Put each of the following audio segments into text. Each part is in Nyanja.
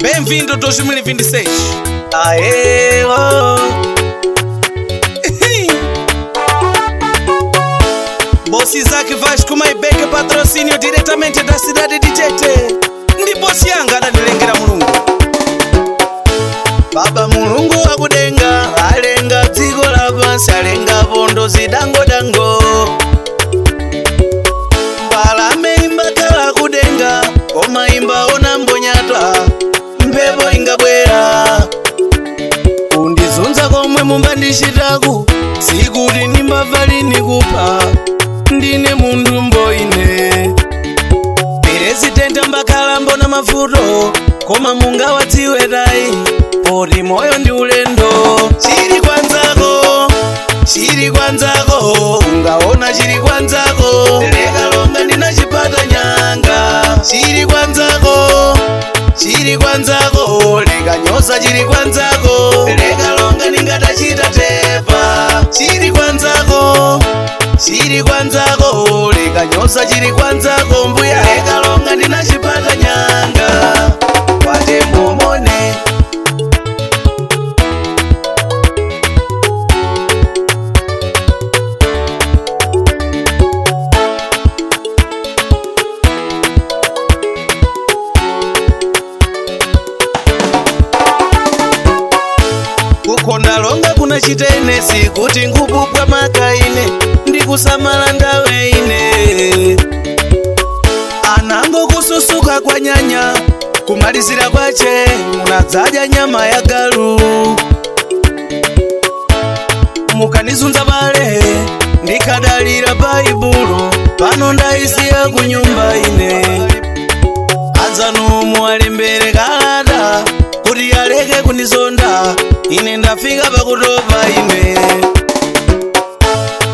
Bem-vindo 2026. Aê, oh. Boss Isaac Vasco Maibeke, patrocínio diretamente da cidade de Tete. Ndi boss yanga adanilengera mulungu. Baba mulungu akudenga, alenga dziko lapansi, alenga bondo zidango-dango. Mbalame imbakhala kudenga, koma imba ona mbonyatwa, mphepo ingabwera. Kundizunza komwe mumbandishitaku, sikuti nimbava lini kupha, ndine munthu mboine. Presidenti ambakhala mbona mavuto, koma mungawadziwe tayi, poti moyo ndi ulendo. Chiri kwanzako, ungaona chiri kwanzako, lekalonga ndinachipata nyanga. Chiri kwanzako, lekanyosa chiri kwanzako, lekalonga ndingatachita tepa. Chiri kwanzako, lekanyosa chiri kwanzako, mbuya lekalonga ndinachipata nyanga. Watembo mone kukondalonga kuna chitenesi kuti nkupupwa makaine ndikusamala ndawe ine. Anango kususuka kwa nyanya kumalizira kwache munadzadya nyama ya galu. Mukanizunza bale ndikadalira baibulo, pano ndaisiya kunyumba ine. Adzanu muwalembere kalata kuti aleke kundizonda, ine ndafika pakutopa ine.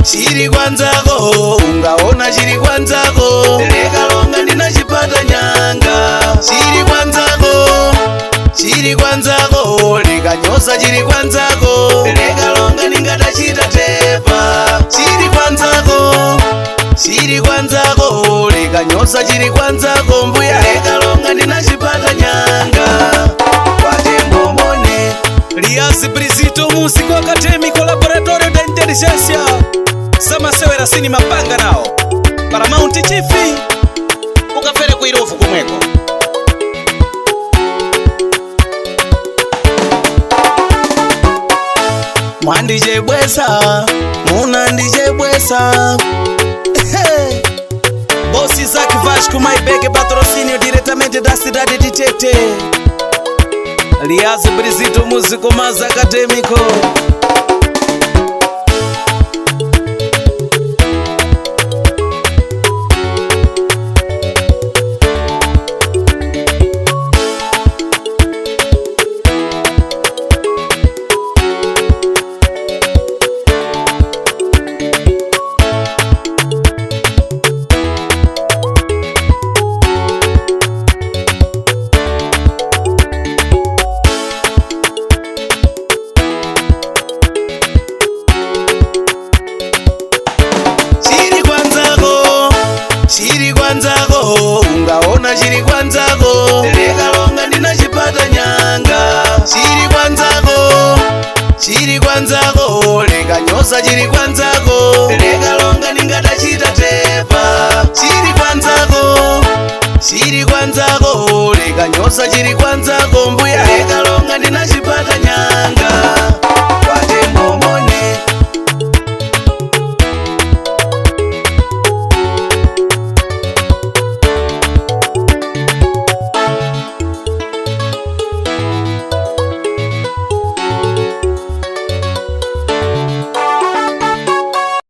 Chiri kwanzako, ungaona chiri kwanzako, lekalonga ndinachipata nyanga. Chiri kwanzako, lekanyosa chiri kwanzako, lekalonga ndingatachita tepa. Chiri kwanzako, lekanyosa chiri kwanzako, mbuya lekalonga ndinachipata nyanga. Watembo mone Lias Brizito, músico acadêmico, laboratório da inteligência. Samasewera sini mapanga nao Paramount TV ukapere kuirovu kumweko. mwandijebwesa munandijebwesa. Boss Isaac Vasco Maibeke, patrocínio diretamente da cidade de Tete. Lias Brizito, músico mais acadêmico. Ungaona chiri kwanzako, lekalonga ndinachipata nyanga. Chiri kwanzako, lekanyosa chiri kwanzako, lekalonga ndingatachita tepa. Chiri kwanzako, lekanyosa chiri kwanzako, mbuya lekalonga ndinachipata nyanga.